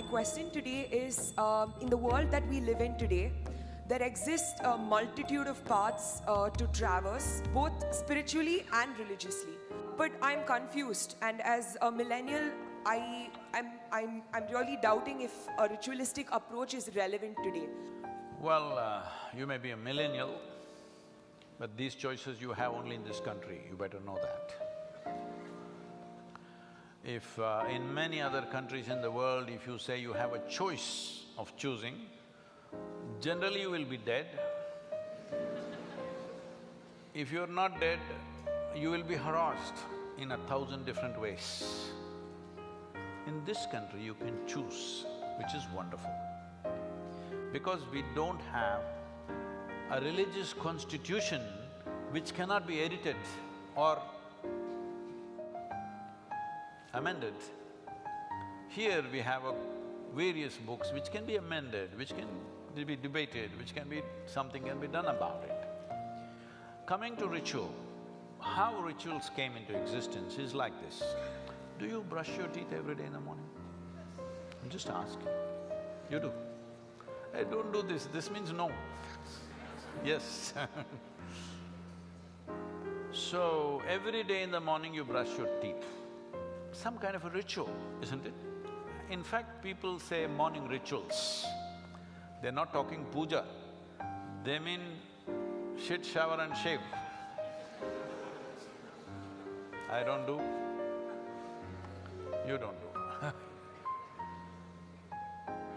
question today is, in the world that we live in today, there exists a multitude of paths to traverse, both spiritually and religiously. But I'm confused, and as a millennial, I'm really doubting if a ritualistic approach is relevant today. Well, you may be a millennial, but these choices you have only in this country, you better know that. If in many other countries in the world, if you say you have a choice of choosing, generally you will be dead. If you're not dead, you will be harassed in 1,000 different ways. In this country, you can choose, which is wonderful. Because we don't have a religious constitution which cannot be edited or amended. Here we have various books which can be amended, which can be debated, something can be done about it. Coming to ritual, how rituals came into existence is like this. Do you brush your teeth every day in the morning? I'm just asking. You do? Hey, don't do this means no. Yes. So, every day in the morning you brush your teeth. Some kind of a ritual, isn't it? In fact, people say morning rituals. They're not talking puja, they mean shit, shower and shave. I don't do, you don't do.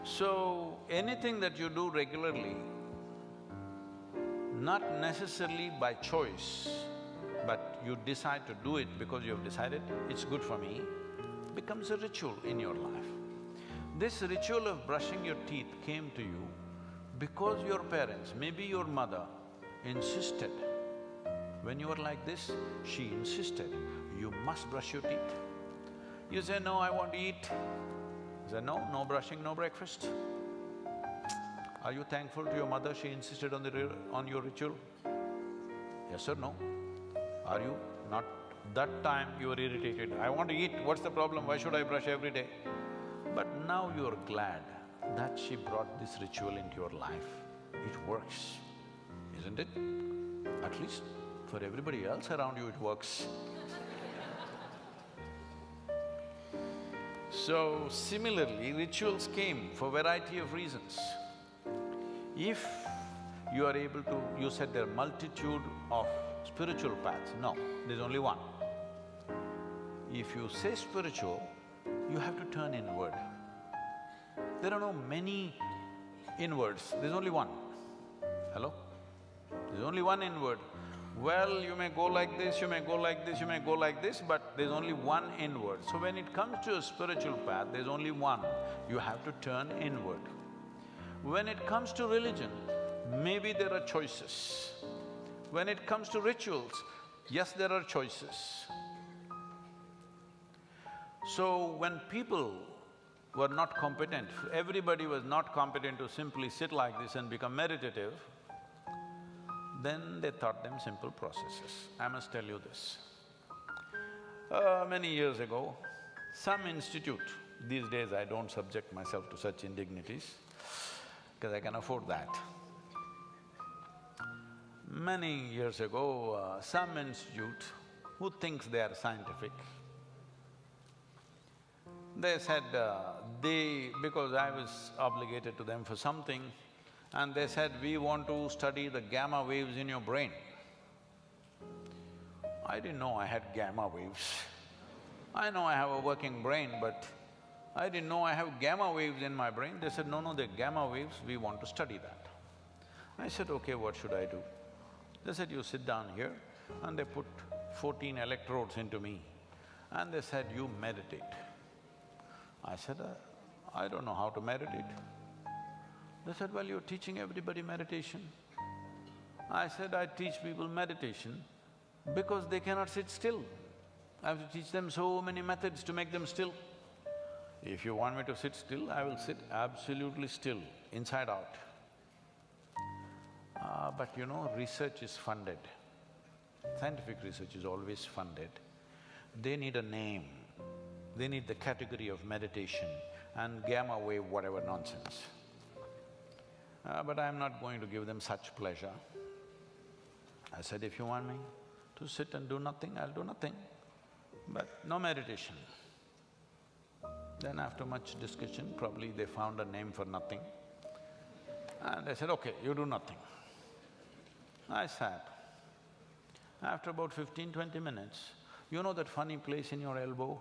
So, anything that you do regularly, not necessarily by choice, but you decide to do it because you have decided, it's good for me, becomes a ritual in your life. This ritual of brushing your teeth came to you because your parents, maybe your mother, insisted. When you were like this, she insisted, you must brush your teeth. You say, no, I want to eat. You say, no, no brushing, no breakfast. Are you thankful to your mother, she insisted on your ritual? Yes or no? Are you? Not. That time you were irritated, I want to eat, what's the problem, why should I brush every day? But now you're glad that she brought this ritual into your life. It works, isn't it? At least for everybody else around you it works. So, similarly, rituals came for variety of reasons. If you are able to… you said there are multitude of spiritual paths. No, there's only one. If you say spiritual, you have to turn inward. There are no many inwards, there's only one. Hello? There's only one inward. Well, you may go like this, you may go like this, you may go like this, but there's only one inward. So when it comes to a spiritual path, there's only one. You have to turn inward. When it comes to religion, maybe there are choices. When it comes to rituals, yes, there are choices. So when people were not competent, everybody was not competent to simply sit like this and become meditative, then they taught them simple processes. I must tell you this. Many years ago, some institute… these days I don't subject myself to such indignities because I can afford that. Many years ago, some institute who thinks they are scientific, they said, because I was obligated to them for something, and they said, we want to study the gamma waves in your brain. I didn't know I had gamma waves. I know I have a working brain, but I didn't know I have gamma waves in my brain. They said, no, no, they're gamma waves, we want to study that. I said, okay, what should I do? They said, you sit down here, and they put 14 electrodes into me, and they said, you meditate. I said, I don't know how to meditate. They said, well, you're teaching everybody meditation. I said, I teach people meditation because they cannot sit still. I have to teach them so many methods to make them still. If you want me to sit still, I will sit absolutely still, inside out. But you know, research is funded. Scientific research is always funded. They need a name. They need the category of meditation and gamma wave whatever nonsense. But I'm not going to give them such pleasure. I said, if you want me to sit and do nothing, I'll do nothing, but no meditation. Then after much discussion, probably they found a name for nothing. And I said, okay, you do nothing. I sat. After about 15–20 minutes, you know that funny place in your elbow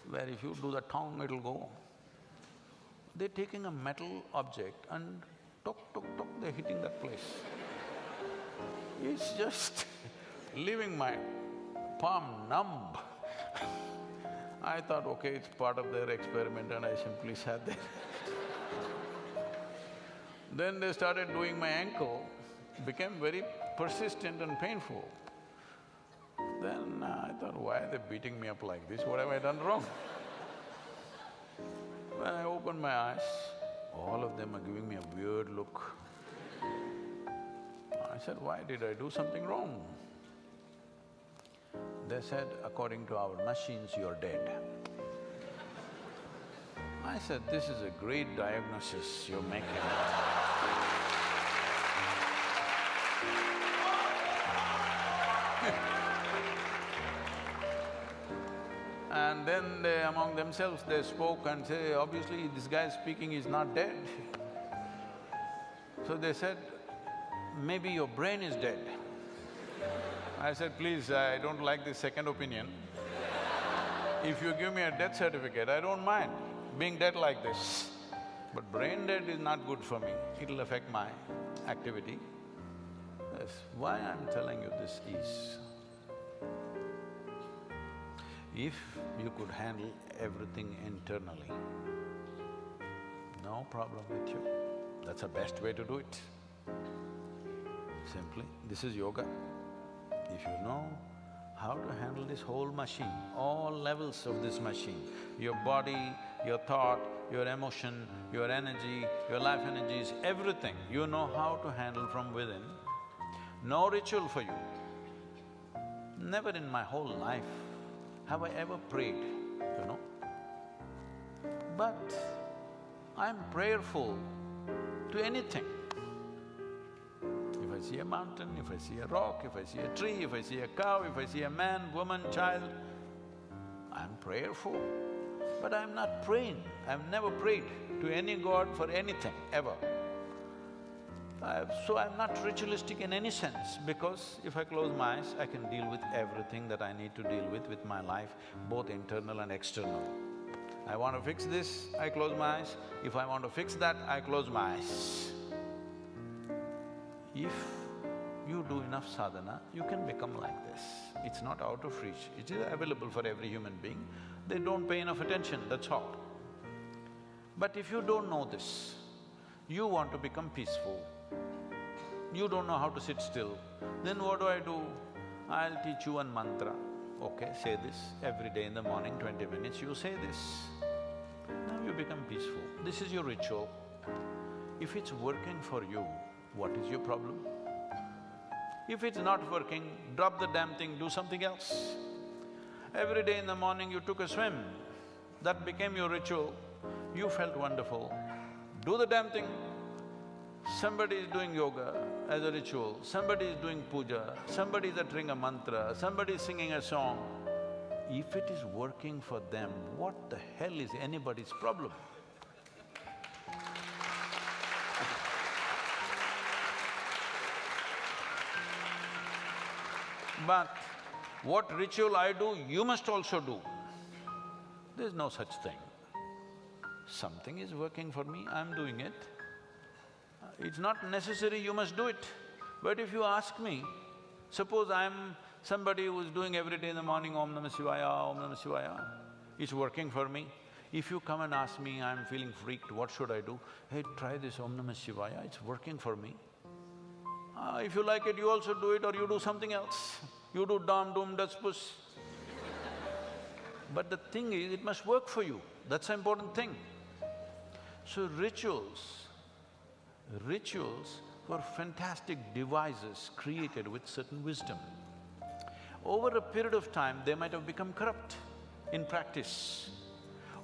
where if you do the tongue, it'll go? They're taking a metal object and tok, tok, tok, they're hitting that place. It's just leaving my palm numb. I thought, okay, it's part of their experiment and I simply sat there. Then they started doing my ankle, became very persistent and painful. Then I thought, why are they beating me up like this? What have I done wrong? When I opened my eyes, all of them are giving me a weird look. I said, why did I do something wrong? They said, according to our machines, you're dead. I said, this is a great diagnosis you're making. And then they, among themselves, they spoke and say, obviously this guy speaking is not dead. So they said, maybe your brain is dead. I said, please, I don't like this second opinion. If you give me a death certificate, I don't mind being dead like this. But brain dead is not good for me, it'll affect my activity. That's why I'm telling you this is, if you could handle everything internally, no problem with you. That's the best way to do it. Simply, this is yoga. If you know how to handle this whole machine, all levels of this machine, your body, your thought, your emotion, your energy, your life energies, everything, you know how to handle from within, no ritual for you. Never in my whole life have I ever prayed, you know. But I'm prayerful to anything. If I see a mountain, if I see a rock, if I see a tree, if I see a cow, if I see a man, woman, child, I'm prayerful. But I'm not praying. I've never prayed to any god for anything, ever. So I'm not ritualistic in any sense, because if I close my eyes, I can deal with everything that I need to deal with my life, both internal and external. I want to fix this, I close my eyes. If I want to fix that, I close my eyes. If you do enough sadhana, you can become like this. It's not out of reach, it is available for every human being. They don't pay enough attention, that's all. But if you don't know this, you want to become peaceful, you don't know how to sit still, then what do? I'll teach you one mantra. Okay, say this every day in the morning, 20 minutes, you say this. Now you become peaceful. This is your ritual. If it's working for you, what is your problem? If it's not working, drop the damn thing, do something else. Every day in the morning you took a swim, that became your ritual, you felt wonderful. Do the damn thing. Somebody is doing yoga as a ritual, somebody is doing puja, somebody is uttering a mantra, somebody is singing a song. If it is working for them, what the hell is anybody's problem? But what ritual I do, you must also do. There's no such thing. Something is working for me, I'm doing it. It's not necessary you must do it. But if you ask me, suppose I'm somebody who's doing every day in the morning Om Namah Shivaya, Om Namah Shivaya, it's working for me. If you come and ask me, I'm feeling freaked, what should I do? Hey, try this Om Namah Shivaya, it's working for me. If you like it, you also do it or you do something else. You do dam, doom, das, puss. But the thing is, it must work for you, that's the important thing. So rituals were fantastic devices created with certain wisdom. Over a period of time, they might have become corrupt. in practice.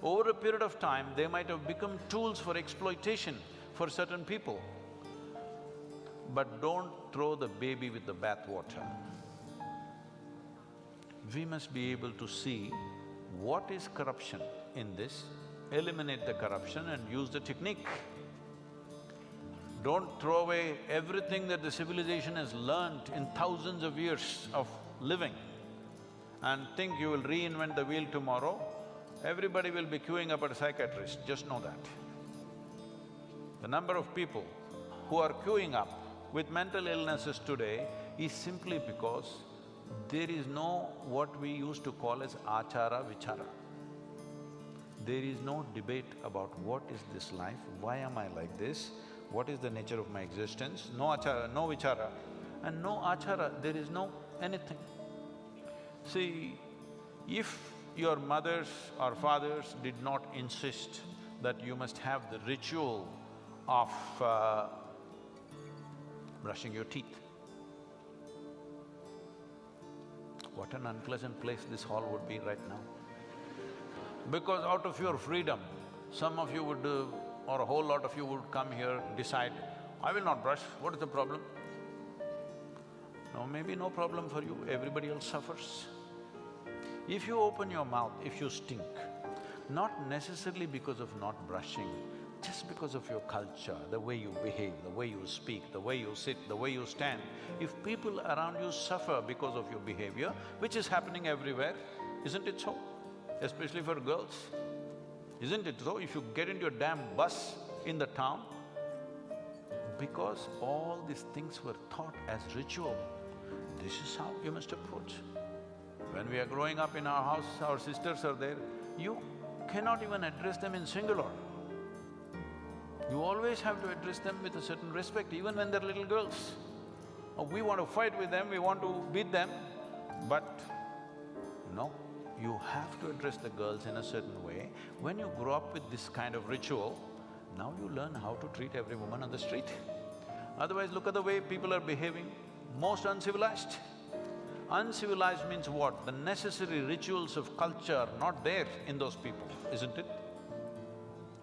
Over a period of time, they might have become tools for exploitation for certain people. But don't throw the baby with the bathwater. We must be able to see what is corruption in this, eliminate the corruption and use the technique. Don't throw away everything that the civilization has learnt in thousands of years of living and think you will reinvent the wheel tomorrow. Everybody will be queuing up at a psychiatrist, just know that. The number of people who are queuing up with mental illnesses today is simply because there is no what we used to call as achara vichara. There is no debate about what is this life, why am I like this, what is the nature of my existence, no achara, no vichara. And no achara, there is no anything. See, if your mothers or fathers did not insist that you must have the ritual of brushing your teeth, what an unpleasant place this hall would be right now. Because out of your freedom, some of you would, or a whole lot of you would come here, decide, I will not brush, what is the problem? No, maybe no problem for you, everybody else suffers. If you open your mouth, if you stink, not necessarily because of not brushing, just because of your culture, the way you behave, the way you speak, the way you sit, the way you stand, if people around you suffer because of your behavior, which is happening everywhere, isn't it so? Especially for girls, isn't it so? If you get into a damn bus in the town, because all these things were taught as ritual, this is how you must approach. When we are growing up in our house, our sisters are there, you cannot even address them in singular. You always have to address them with a certain respect, even when they're little girls. We want to fight with them, we want to beat them, but no, you have to address the girls in a certain way. When you grow up with this kind of ritual, now you learn how to treat every woman on the street. Otherwise, look at the way people are behaving, most uncivilized. Uncivilized means what? The necessary rituals of culture are not there in those people, isn't it?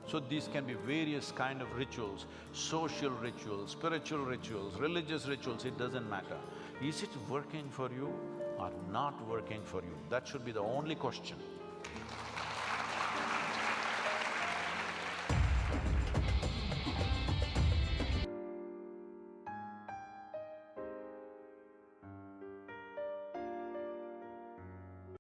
So these can be various kind of rituals, social rituals, spiritual rituals, religious rituals, it doesn't matter. Is it working for you or not working for you? That should be the only question.